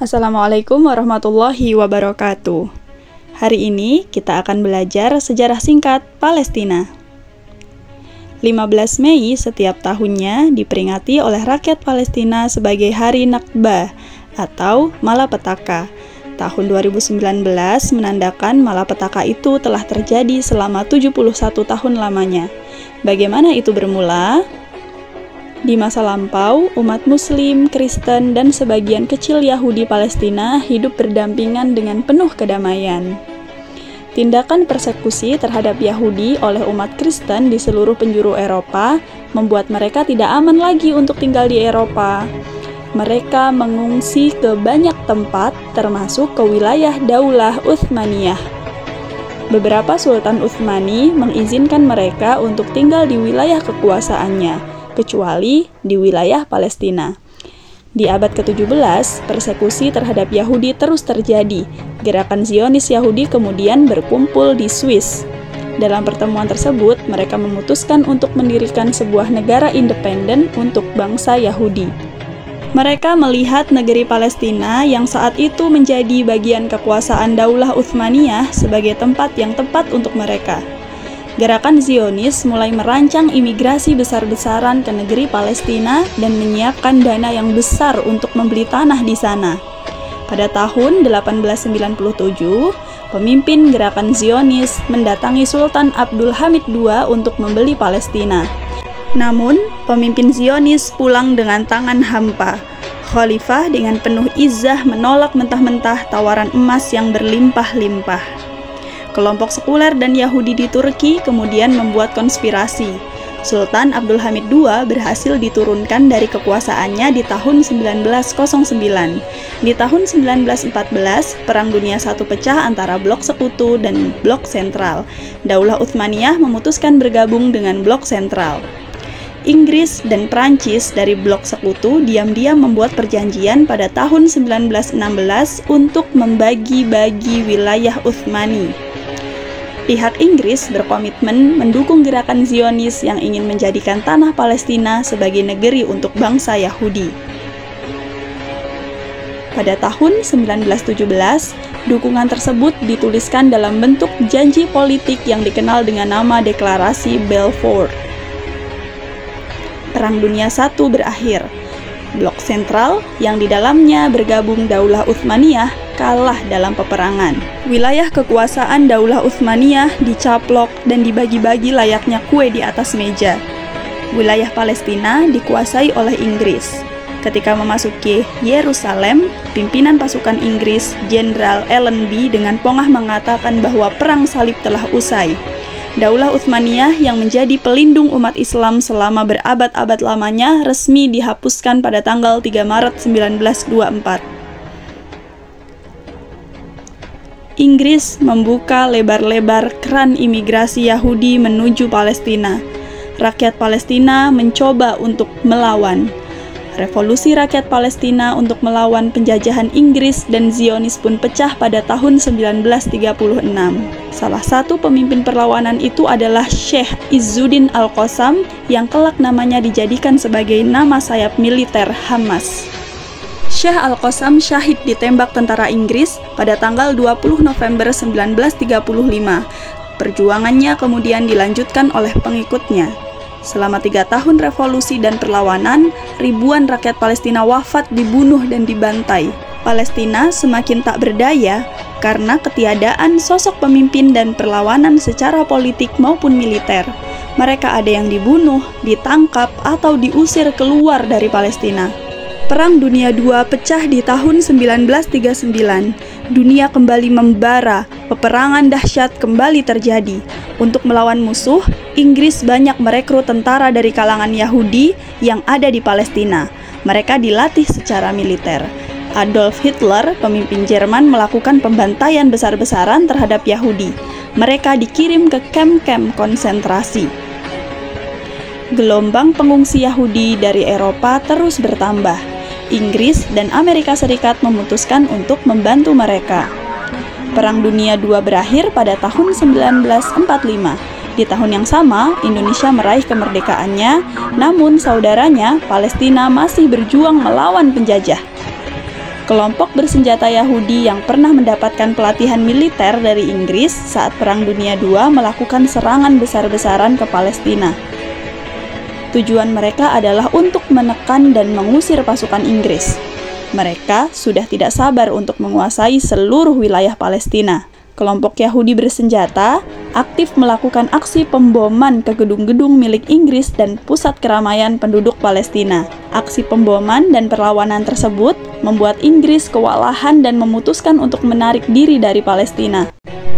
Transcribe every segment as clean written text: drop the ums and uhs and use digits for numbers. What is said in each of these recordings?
Assalamualaikum warahmatullahi wabarakatuh. Hari ini kita akan belajar sejarah singkat Palestina. 15 Mei setiap tahunnya diperingati oleh rakyat Palestina sebagai Hari Nakba atau Malapetaka. Tahun 2019 menandakan malapetaka itu telah terjadi selama 71 tahun lamanya. Bagaimana itu bermula? Di masa lampau, umat Muslim, Kristen, dan sebagian kecil Yahudi Palestina hidup berdampingan dengan penuh kedamaian. Tindakan persekusi terhadap Yahudi oleh umat Kristen di seluruh penjuru Eropa membuat mereka tidak aman lagi untuk tinggal di Eropa. Mereka mengungsi ke banyak tempat, termasuk ke wilayah Daulah Utsmaniyah. Beberapa Sultan Utsmani mengizinkan mereka untuk tinggal di wilayah kekuasaannya, kecuali di wilayah Palestina. Di abad ke-17, persekusi terhadap Yahudi terus terjadi. Gerakan Zionis Yahudi kemudian berkumpul di Swiss. Dalam pertemuan tersebut, mereka memutuskan untuk mendirikan sebuah negara independen untuk bangsa Yahudi. Mereka melihat negeri Palestina yang saat itu menjadi bagian kekuasaan Daulah Utsmaniyah sebagai tempat yang tepat untuk mereka. Gerakan Zionis mulai merancang imigrasi besar-besaran ke negeri Palestina dan menyiapkan dana yang besar untuk membeli tanah di sana. Pada tahun 1897, pemimpin gerakan Zionis mendatangi Sultan Abdul Hamid II untuk membeli Palestina. Namun, pemimpin Zionis pulang dengan tangan hampa. Khalifah dengan penuh izzah menolak mentah-mentah tawaran emas yang berlimpah-limpah. Kelompok sekuler dan Yahudi di Turki kemudian membuat konspirasi. Sultan Abdul Hamid II berhasil diturunkan dari kekuasaannya di tahun 1909. Di tahun 1914, Perang Dunia I pecah antara blok sekutu dan blok sentral. Daulah Utsmaniyah memutuskan bergabung dengan blok sentral. Inggris dan Prancis dari blok sekutu diam-diam membuat perjanjian pada tahun 1916 untuk membagi-bagi wilayah Utsmani. Pihak Inggris berkomitmen mendukung gerakan Zionis yang ingin menjadikan tanah Palestina sebagai negeri untuk bangsa Yahudi. Pada tahun 1917, dukungan tersebut dituliskan dalam bentuk janji politik yang dikenal dengan nama Deklarasi Balfour. Perang Dunia I berakhir. Blok sentral yang di dalamnya bergabung Daulah Utsmaniyah kalah dalam peperangan. Wilayah kekuasaan Daulah Utsmaniyah dicaplok dan dibagi-bagi layaknya kue di atas meja. Wilayah Palestina dikuasai oleh Inggris. Ketika memasuki Yerusalem, pimpinan pasukan Inggris, Jenderal Allenby dengan pongah mengatakan bahwa perang salib telah usai. Daulah Utsmaniyah yang menjadi pelindung umat Islam selama berabad-abad lamanya resmi dihapuskan pada tanggal 3 Maret 1924. Inggris membuka lebar-lebar keran imigrasi Yahudi menuju Palestina. Rakyat Palestina mencoba untuk melawan. Revolusi rakyat Palestina untuk melawan penjajahan Inggris dan Zionis pun pecah pada tahun 1936. Salah satu pemimpin perlawanan itu adalah Sheikh Izzuddin Al-Qassam yang kelak namanya dijadikan sebagai nama sayap militer Hamas. Sheikh Al-Qassam syahid ditembak tentara Inggris pada tanggal 20 November 1935. Perjuangannya kemudian dilanjutkan oleh pengikutnya. Selama 3 tahun revolusi dan perlawanan, ribuan rakyat Palestina wafat, dibunuh, dan dibantai. Palestina semakin tak berdaya karena ketiadaan sosok pemimpin dan perlawanan secara politik maupun militer. Mereka ada yang dibunuh, ditangkap, atau diusir keluar dari Palestina. Perang Dunia II pecah di tahun 1939. Dunia kembali membara, peperangan dahsyat kembali terjadi. Untuk melawan musuh, Inggris banyak merekrut tentara dari kalangan Yahudi yang ada di Palestina. Mereka dilatih secara militer. Adolf Hitler, pemimpin Jerman, melakukan pembantaian besar-besaran terhadap Yahudi. Mereka dikirim ke kamp-kamp konsentrasi. Gelombang pengungsi Yahudi dari Eropa terus bertambah. Inggris dan Amerika Serikat memutuskan untuk membantu mereka. Perang Dunia II berakhir pada tahun 1945. Di tahun yang sama, Indonesia meraih kemerdekaannya, namun saudaranya, Palestina, masih berjuang melawan penjajah. kelompok bersenjata Yahudi yang pernah mendapatkan pelatihan militer dari Inggris saat Perang Dunia II melakukan serangan besar-besaran ke Palestina. Tujuan mereka adalah untuk menekan dan mengusir pasukan Inggris. Mereka sudah tidak sabar untuk menguasai seluruh wilayah Palestina. Kelompok Yahudi bersenjata aktif melakukan aksi pemboman ke gedung-gedung milik Inggris dan pusat keramaian penduduk Palestina. Aksi pemboman dan perlawanan tersebut membuat Inggris kewalahan dan memutuskan untuk menarik diri dari Palestina.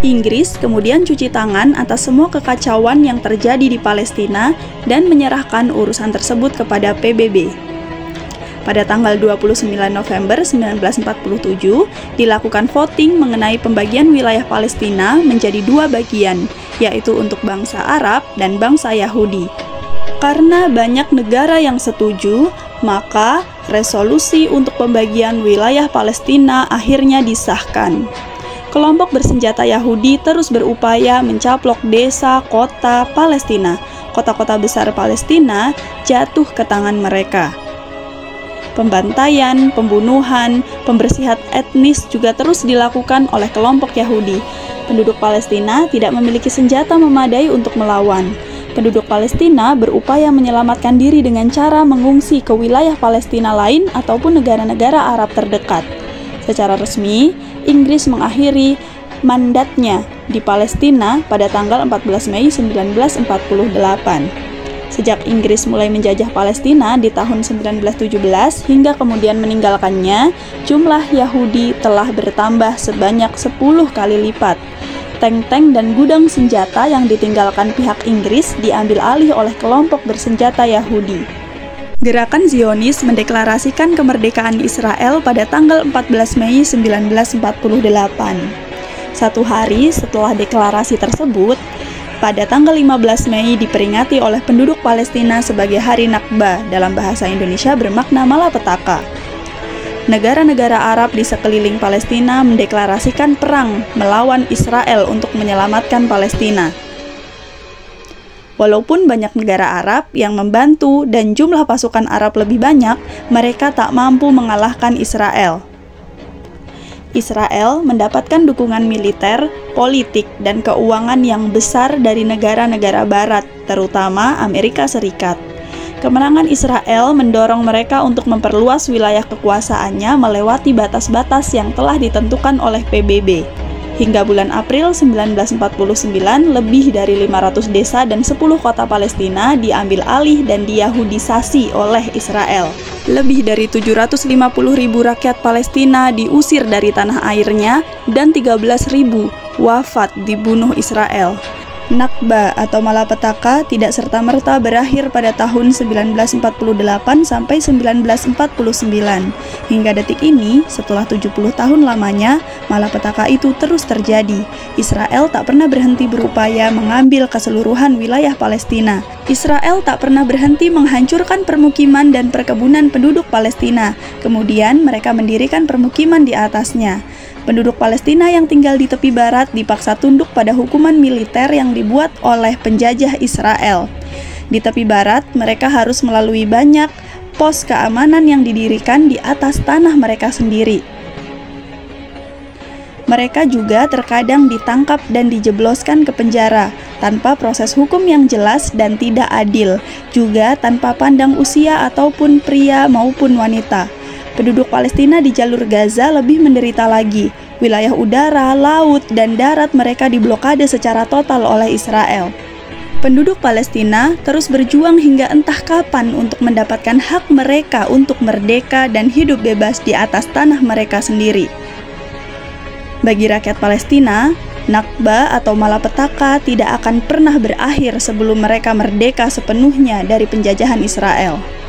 Inggris kemudian cuci tangan atas semua kekacauan yang terjadi di Palestina dan menyerahkan urusan tersebut kepada PBB. Pada tanggal 29 November 1947, dilakukan voting mengenai pembagian wilayah Palestina menjadi dua bagian, yaitu untuk bangsa Arab dan bangsa Yahudi. Karena banyak negara yang setuju, maka resolusi untuk pembagian wilayah Palestina akhirnya disahkan. Kelompok bersenjata Yahudi terus berupaya mencaplok desa, kota Palestina. Kota-kota besar Palestina jatuh ke tangan mereka. Pembantaian, pembunuhan, pembersihan etnis juga terus dilakukan oleh kelompok Yahudi. Penduduk Palestina tidak memiliki senjata memadai untuk melawan. Penduduk Palestina berupaya menyelamatkan diri dengan cara mengungsi ke wilayah Palestina lain ataupun negara-negara Arab terdekat. Secara resmi, Inggris mengakhiri mandatnya di Palestina pada tanggal 14 Mei 1948. Sejak Inggris mulai menjajah Palestina di tahun 1917 hingga kemudian meninggalkannya, jumlah Yahudi telah bertambah sebanyak 10 kali lipat. Tank-tank dan gudang senjata yang ditinggalkan pihak Inggris diambil alih oleh kelompok bersenjata Yahudi. Gerakan Zionis mendeklarasikan kemerdekaan Israel pada tanggal 14 Mei 1948. Satu hari setelah deklarasi tersebut, pada tanggal 15 Mei diperingati oleh penduduk Palestina sebagai Hari Nakba, dalam bahasa Indonesia bermakna malapetaka. Negara-negara Arab di sekeliling Palestina mendeklarasikan perang melawan Israel untuk menyelamatkan Palestina. Walaupun banyak negara Arab yang membantu dan jumlah pasukan Arab lebih banyak, mereka tak mampu mengalahkan Israel. Israel mendapatkan dukungan militer, politik, dan keuangan yang besar dari negara-negara Barat, terutama Amerika Serikat. Kemenangan Israel mendorong mereka untuk memperluas wilayah kekuasaannya melewati batas-batas yang telah ditentukan oleh PBB. Hingga bulan April 1949, lebih dari 500 desa dan 10 kota Palestina diambil alih dan diyahudisasi oleh Israel. Lebih dari 750.000 rakyat Palestina diusir dari tanah airnya dan 13.000 wafat dibunuh Israel. Nakba atau malapetaka tidak serta-merta berakhir pada tahun 1948 sampai 1949. Hingga detik ini, setelah 70 tahun lamanya, malapetaka itu terus terjadi. Israel tak pernah berhenti berupaya mengambil keseluruhan wilayah Palestina. Israel tak pernah berhenti menghancurkan permukiman dan perkebunan penduduk Palestina. Kemudian mereka mendirikan permukiman di atasnya. Penduduk Palestina yang tinggal di tepi barat dipaksa tunduk pada hukuman militer yang dibuat oleh penjajah Israel. Di tepi barat, mereka harus melalui banyak pos keamanan yang didirikan di atas tanah mereka sendiri. Mereka juga terkadang ditangkap dan dijebloskan ke penjara tanpa proses hukum yang jelas dan tidak adil, juga tanpa pandang usia ataupun pria maupun wanita. Penduduk Palestina di jalur Gaza lebih menderita lagi. Wilayah udara, laut, dan darat mereka diblokade secara total oleh Israel. Penduduk Palestina terus berjuang hingga entah kapan untuk mendapatkan hak mereka untuk merdeka dan hidup bebas di atas tanah mereka sendiri. Bagi rakyat Palestina, Nakba atau malapetaka tidak akan pernah berakhir sebelum mereka merdeka sepenuhnya dari penjajahan Israel.